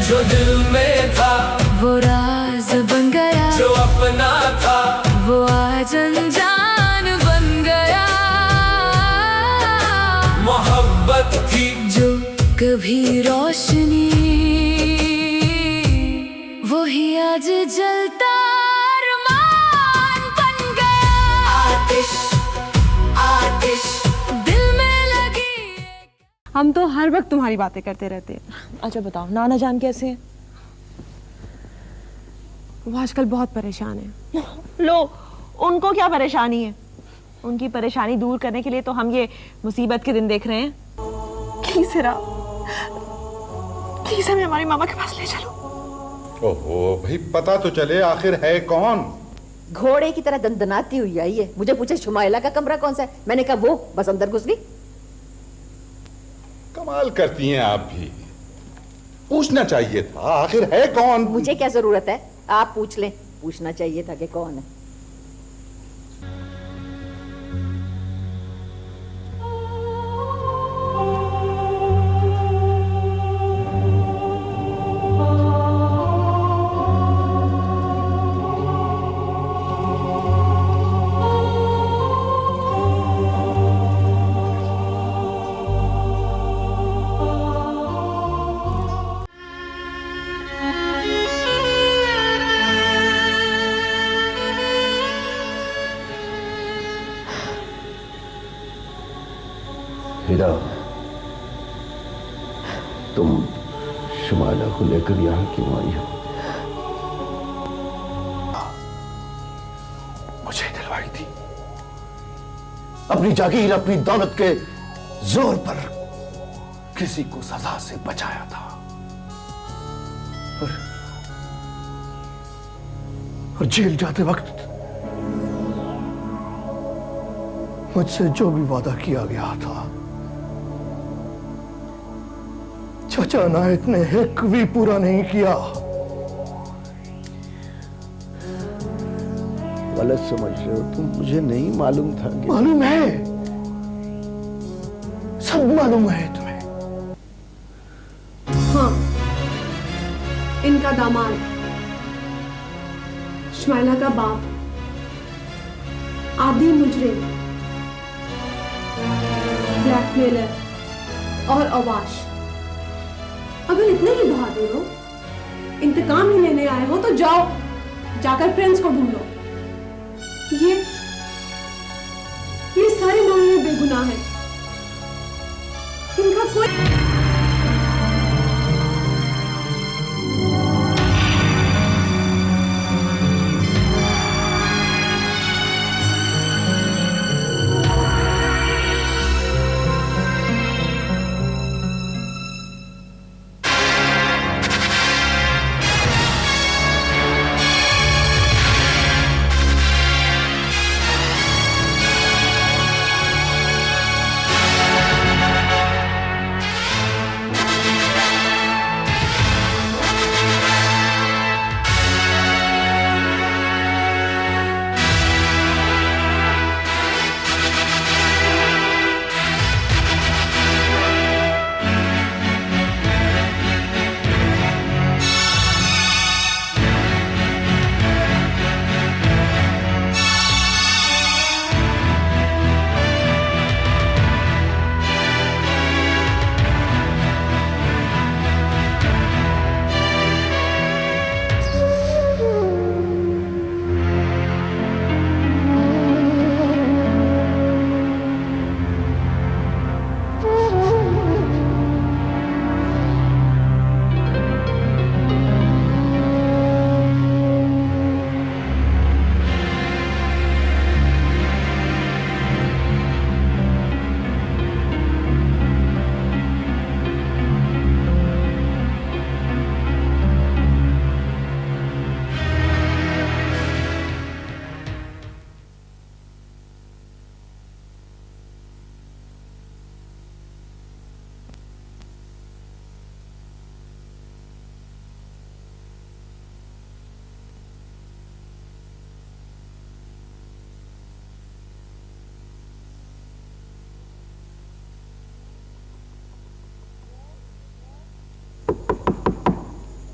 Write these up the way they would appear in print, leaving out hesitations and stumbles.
जो दिल में था वो राज बन गया, जो अपना था वो आज अनजान बन गया। मोहब्बत थी जो कभी रोशनी, वही आज जलता अरमान बन गया। आतिश आतिश दिल में लगी। हम तो हर वक्त तुम्हारी बातें करते रहते हैं। अच्छा बताओ, नाना जान कैसे हैं? वो आजकल बहुत परेशान है। लो, उनको क्या परेशानी है? उनकी परेशानी दूर करने के लिए तो हम ये मुसीबत के दिन देख रहे हैं। प्लीज हिरा, प्लीज हमें हमारी मामा के पास ले चलो। ओहो भाई, पता तो चले आखिर है कौन। घोड़े की तरह दंदनाती हुई आई है। मुझे पूछे शुमाइला का कमरा कौन सा है, मैंने कहा वो, बस अंदर घुस गई। कमाल करती हैं आप भी। पूछना चाहिए था आखिर है कौन। मुझे क्या जरूरत है, आप पूछ लें। पूछना चाहिए था कि कौन है। हीरा, तुम शुमाइला को लेकर यहां क्यों आई हो? मुझे दिलवाई थी। अपनी जागीर, अपनी दौलत के जोर पर किसी को सजा से बचाया था, और जेल जाते वक्त मुझसे जो भी वादा किया गया था, चाचा नायक ने एक भी पूरा नहीं किया। गलत समझ रहे हो तुम, मुझे नहीं मालूम था कि... मालूम है, सब मालूम है तुम्हें। हाँ, इनका दामाद, शुमाइला का बाप, आदि मुजरिम, ब्लैकमेलर और अवाश। अगर इतने ही बहादुर हो, इंतकाम ही लेने आए हो, तो जाओ, जाकर प्रिंस को ढूंढो। ये सारे मामले बेगुनाह हैं। इनका कोई...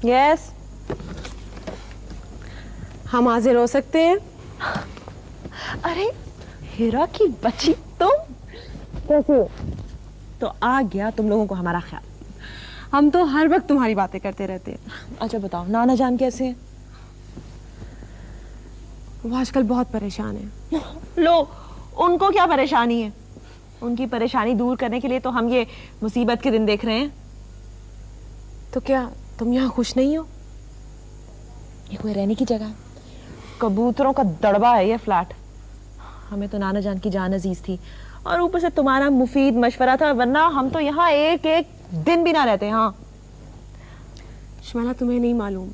यस। हम हाजिर हो सकते हैं? अरे हीरा की बच्ची तुम कैसे हो? तो आ गया तुम लोगों को हमारा ख्याल। हम तो हर वक्त तुम्हारी बातें करते रहते हैं। अच्छा बताओ नाना जान कैसे हैं? वो आजकल बहुत परेशान है। लो, उनको क्या परेशानी है? उनकी परेशानी दूर करने के लिए तो हम ये मुसीबत के दिन देख रहे हैं। तो क्या तुम यहाँ खुश नहीं हो? ये कोई रहने की जगह है? कबूतरों का दड़बा है ये फ्लैट। हमें तो नाना जान की जान अजीज थी और ऊपर से तुम्हारा मुफीद मशवरा था, वरना हम तो यहाँ एक एक दिन भी ना रहते। हाँ शुमाइला, तुम्हें नहीं मालूम,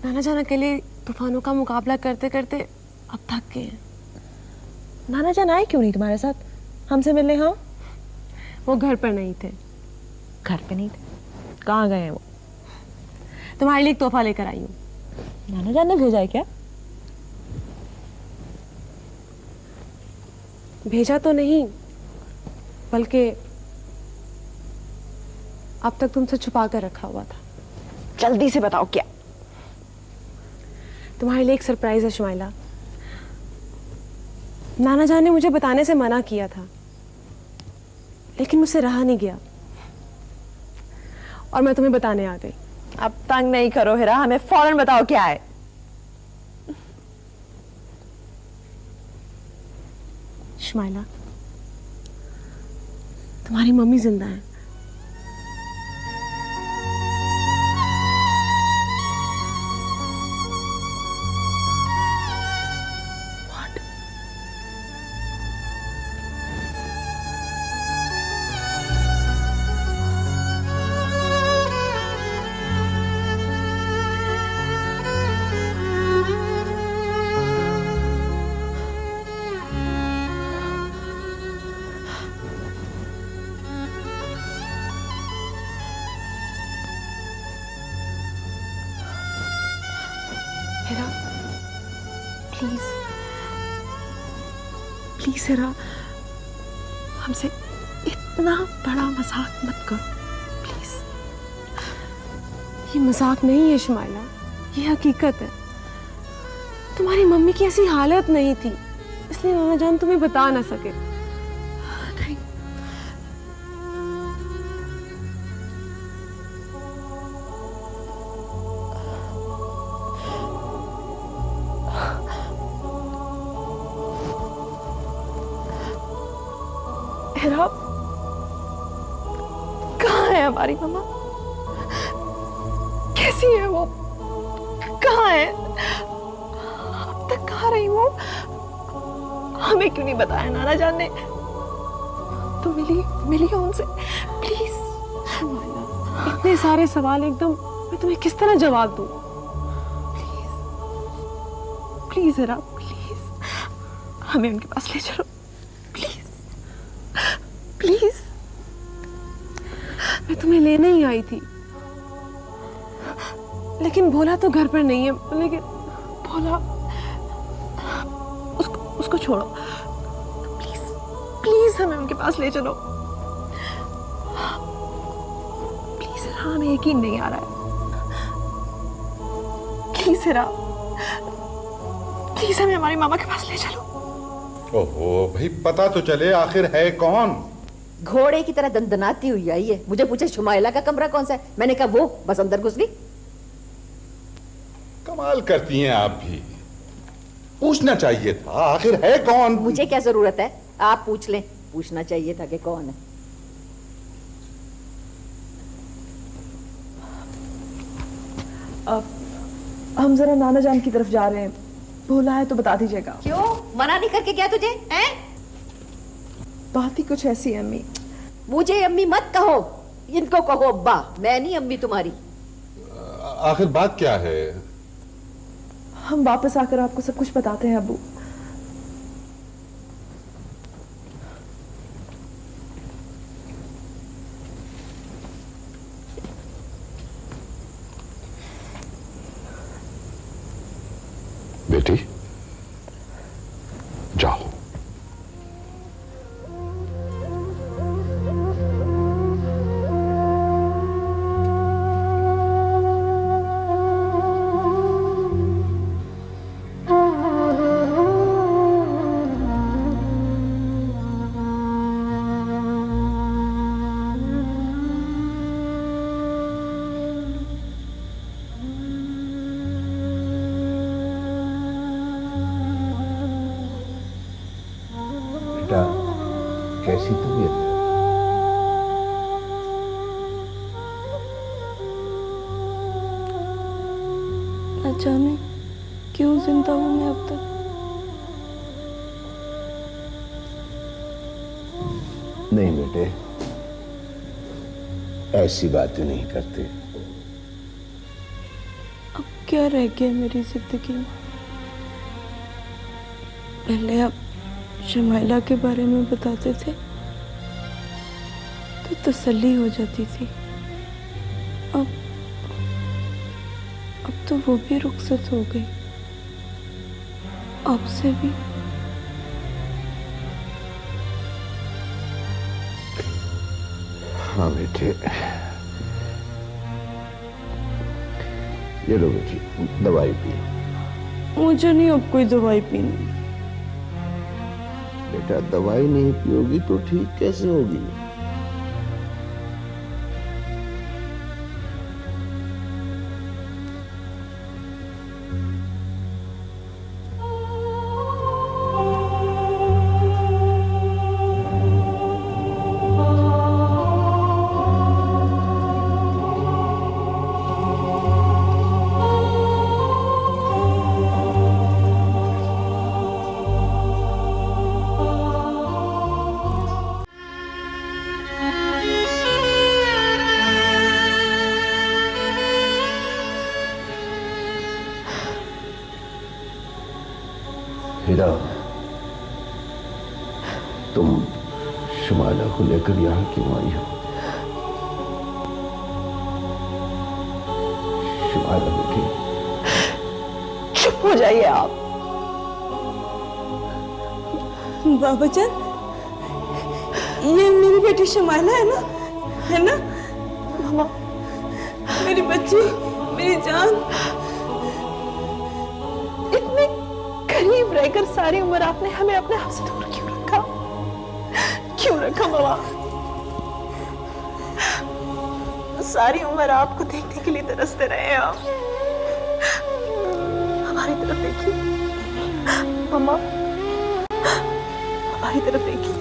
नाना जान अकेले तूफानों का मुकाबला करते करते अब थक गए हैं। नाना जान आए क्यों नहीं तुम्हारे साथ हमसे मिलने? हाँ, वो घर पर नहीं थे। घर पे नहीं थे? कहाँ गए हैं वो? तुम्हारे लिए एक तोहफा लेकर आई हूँ। नाना जान ने भेजा है क्या? भेजा तो नहीं, बल्कि अब तक तुमसे छुपा कर रखा हुआ था। जल्दी से बताओ क्या? तुम्हारे लिए एक सरप्राइज है शुमाइला। नाना जान ने मुझे बताने से मना किया था, लेकिन मुझसे रहा नहीं गया और मैं तुम्हें बताने आ गई। अब तंग नहीं करो हिरा, हमें फौरन बताओ क्या है। शुमाइला, तुम्हारी मम्मी जिंदा है। हिरा, प्लीज प्लीज हिरा, हमसे इतना बड़ा मजाक मत करो प्लीज। ये मजाक नहीं है शुमाइला, ये हकीकत है। तुम्हारी मम्मी की ऐसी हालत नहीं थी, इसलिए नाना जान तुम्हें बता ना सके। नहीं, हिरा, कहाँ है हमारी मम्मा? कैसी है वो? कहाँ है? अब तक कहाँ रही वो? हमें क्यों नहीं बताया नाना जान ने? तो मिली हो उनसे प्लीज। इतने सारे सवाल एकदम मैं तुम्हें किस तरह जवाब दूं? प्लीज प्लीज हिरा, प्लीज हमें उनके पास ले चलो प्लीज प्लीज। मैं तुम्हें लेने ही आई थी, लेकिन भोला तो घर पर नहीं है। लेकिन भोला, उसको छोड़ो प्लीज प्लीज, हमें उनके पास ले चलो प्लीज। हाँ, हमें यकीन नहीं आ रहा है। प्लीज हिरा, प्लीज हमें हमारी मामा के पास ले चलो। ओहो भाई, पता तो चले आखिर है कौन। घोड़े की तरह दंदनाती हुई आई है। मुझे पूछे शुमाइला का कमरा कौन सा है, मैंने कहा वो, बस अंदर घुस गई। कमाल करती हैं आप भी। पूछना चाहिए था आखिर है कौन। मुझे क्या जरूरत है, आप पूछ लें। पूछना चाहिए था कि कौन है। हम जरा नाना जान की तरफ जा रहे हैं, भोला है तो बता दीजिएगा। क्यों मना नहीं करके क्या तुझे हैं? बात ही कुछ ऐसी है अम्मी। मुझे अम्मी मत कहो, इनको कहो अब्बा। मैं नहीं अम्मी तुम्हारी। आखिर बात क्या है? हम वापस आकर आपको सब कुछ बताते हैं अब्बू। बेटी जाओ। न जाने क्यों जिंदा हूं मैं अब तक। नहीं बेटे, ऐसी बातें नहीं करते। अब क्या रह गया मेरी जिंदगी में? पहले आप शमाइला के बारे में बताते थे तो तसल्ली हो जाती थी। अब तो वो भी रुखसत हो गई, आपसे भी। हाँ बेटे, ये लो बेटी, दवाई पी। मुझे नहीं अब कोई दवाई पीनी। बेटा दवाई नहीं पियोगी तो ठीक कैसे होगी? हीरा, तुम शमाइला को लेकर यहां क्यों आई हो? शमाइला बेटी, चुप हो जाइए आप। बाबा जान, ये मेरी बेटी शमाइला है ना? है ना? मामा, मेरी बच्ची, मेरी जान। इतने करीब रहकर सारी उम्र आपने हमें अपने आप से दूर क्यों रखा? क्यों रखा मामा? सारी उम्र आपको देखने के लिए तरसते रहे हम। हमारी तरफ देखिए मामा, हमारी तरफ देखिए।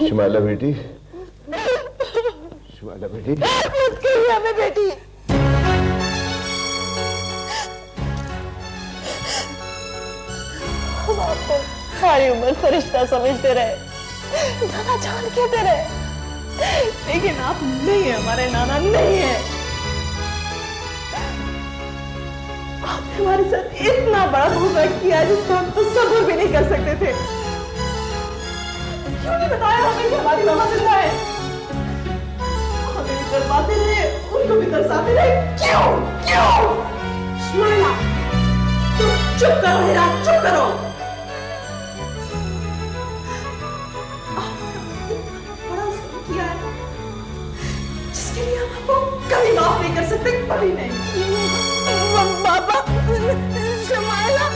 शमाइला बेटी, शमाइला बेटी, मत कहिए हमें बेटी। हम आपको सारी उम्र फरिश्ता समझते रहे, नाना जान कहते रहे, लेकिन आप नहीं है हमारे नाना, नहीं है। आपने हमारे साथ इतना बड़ा धोखा किया जिसको हम तो सब्र भी नहीं कर सकते थे। क्यों नहीं बताया हमें कि हमारी मामा जिंदा है? हमें भी तरसाते रहे, उनको भी तरसाते रहे। क्यों? क्यों? शमाइला, तुम चुप करो हीरा, चुप करो। आपने बड़ा जुल्म किया है, जिसके लिए हम आपको कभी माफ नहीं कर सकते, कभी नहीं। बाबा, शमाइला,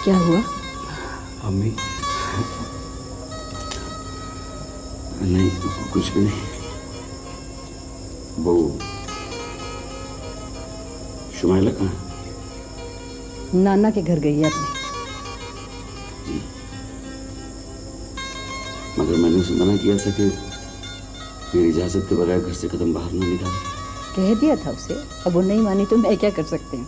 क्या हुआ? अम्मी नहीं, कुछ भी नहीं। वो शुमाइला कहाँ है? नाना के घर गई है अपने। मगर मैंने उसे मना किया था कि मेरी इजाजत के बगैर घर से कदम बाहर ना निकाले। कह दिया था उसे, अब वो नहीं मानी तो मैं क्या कर सकती हूँ।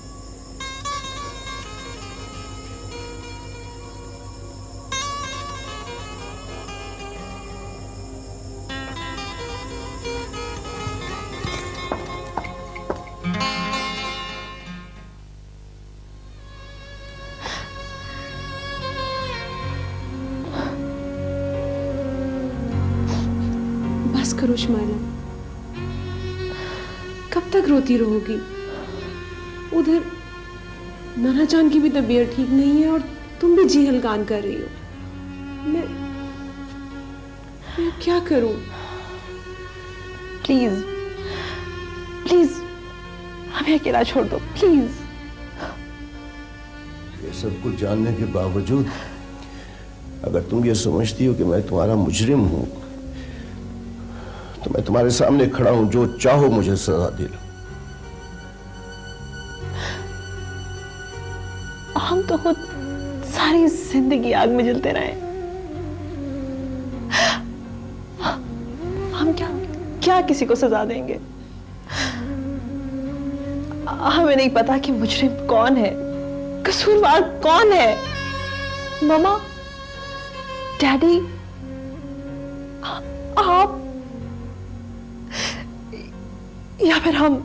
बस करो शुमाइला, कब तक रोती रहोगी? उधर नाना जान की भी तबीयत ठीक नहीं है और तुम भी जी हलकान कर रही हो। मैं क्या करूं? प्लीज प्लीज हमें अकेला छोड़ दो, प्लीज। ये सब कुछ जानने के बावजूद अगर तुम ये समझती हो कि मैं तुम्हारा मुजरिम हूं, तो मैं तुम्हारे सामने खड़ा हूं, जो चाहो मुझे सजा दे लो। हम तो खुद सारी जिंदगी आग में जलते रहे। हम क्या किसी को सजा देंगे? हमें नहीं पता कि मुजरिम कौन है, कसूरवार कौन है। मामा, डैडी, आप या फिर हम।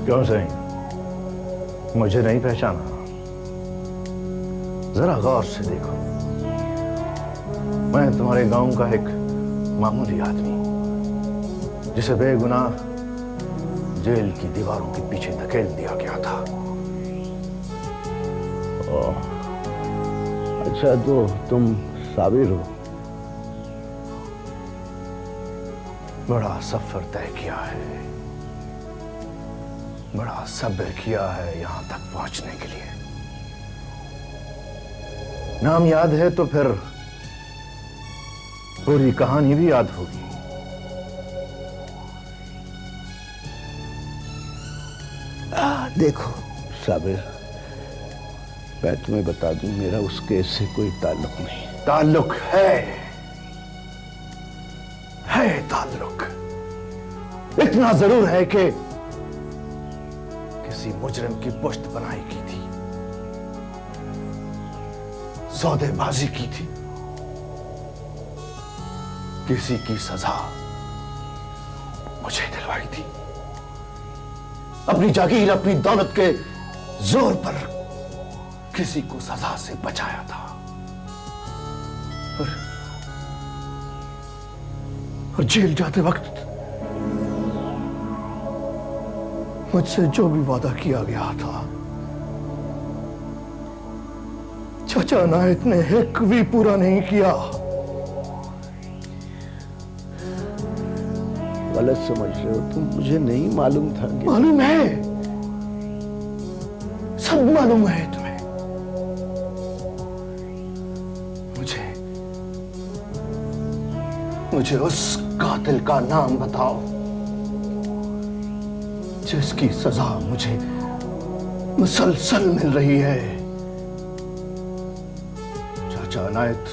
क्यों सही, मुझे नहीं पहचाना? जरा गौर से देखो, मैं तुम्हारे गांव का एक मामूली आदमी, जिसे बेगुनाह जेल की दीवारों के पीछे धकेल दिया गया था। अच्छा, तो तुम साबिर हो? बड़ा सफर तय किया है, बड़ा सब्र किया है यहां तक पहुंचने के लिए। नाम याद है तो फिर पूरी कहानी भी याद होगी। देखो साबिर, मैं तुम्हें बता दूं, मेरा उस केस से कोई ताल्लुक नहीं। ताल्लुक है ताल्लुक। इतना जरूर है कि किसी मुजरिम की पुष्ट बनाई की थी, सौदेबाजी की थी, किसी की सजा मुझे दिलवाई थी, अपनी जागीर अपनी दौलत के जोर पर किसी को सजा से बचाया था। और जेल जाते वक्त मुझसे जो भी वादा किया गया था, चाचा नायक ने एक भी पूरा नहीं किया। गलत समझ रहे हो तुम, मुझे नहीं मालूम था कि... मालूम है, सब मालूम है तुम्हें। मुझे उस कातिल का नाम बताओ जिसकी सजा मुझे मुसलसल मिल रही है। बच्चा अनायत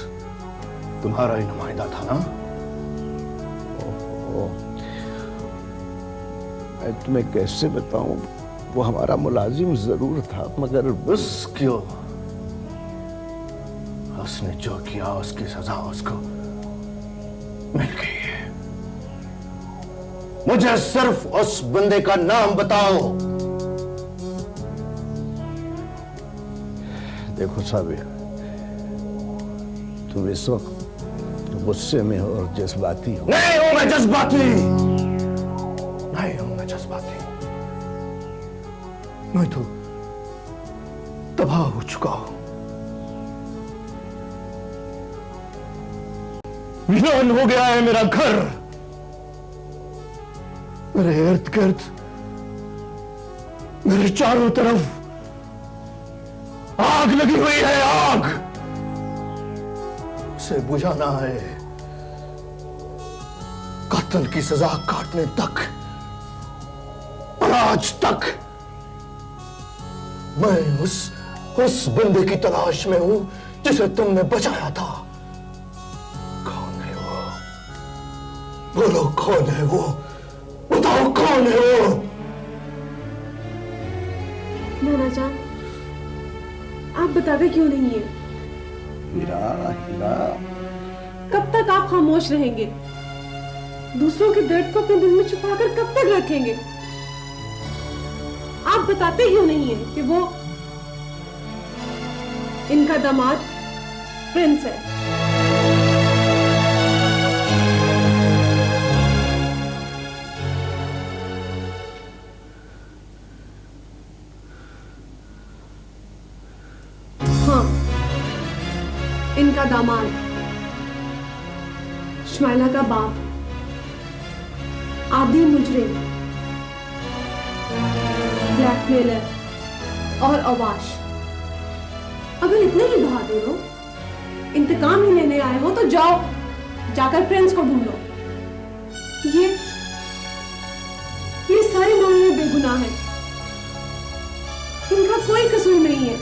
तुम्हारा ही नुमाइंदा था ना? ओहो, मैं तुम्हें कैसे बताऊं, वो हमारा मुलाजिम जरूर था, मगर बस क्यों, उसने जो किया उसकी सजा उसको मिल गई है। मुझे सिर्फ उस बंदे का नाम बताओ। देखो साबिर, तुम इस वक्त गुस्से में हो और जज्बाती हो। नहीं हूं मैं जज्बाती, नहीं हूं मैं जज्बाती, मैं तो तबाह हो चुका हूं। वीरान हो गया है मेरा घर, मेरे इर्द गिर्द, मेरे चारों तरफ आग लगी हुई है, आग। उसे बुझाना है, कत्ल की सजा काटने तक, और आज तक मैं उस बंदे की तलाश में हूं जिसे तुमने बचाया था। कौन है वो? बोलो कौन है वो? बताओ कौन है वो? नाना जान, आप बताते क्यों नहीं है? हीरा, हीरा, कब तक आप खामोश रहेंगे? दूसरों के दर्द को अपने दिल में छुपाकर कब तक रखेंगे? आप बताते क्यों नहीं है कि वो इनका दामाद प्रिंस है? हाँ, इनका दामाद, शमाइला का बाप, आदि मुजरिम, ब्लैकमेलर और अवाश। अगर इतने ही बहादुर हो, इंतकाम ही लेने आए हो, तो जाओ, जाकर प्रिंस को ढूंढो। ये सारे मामले बेगुनाह हैं, इनका कोई कसूर नहीं है।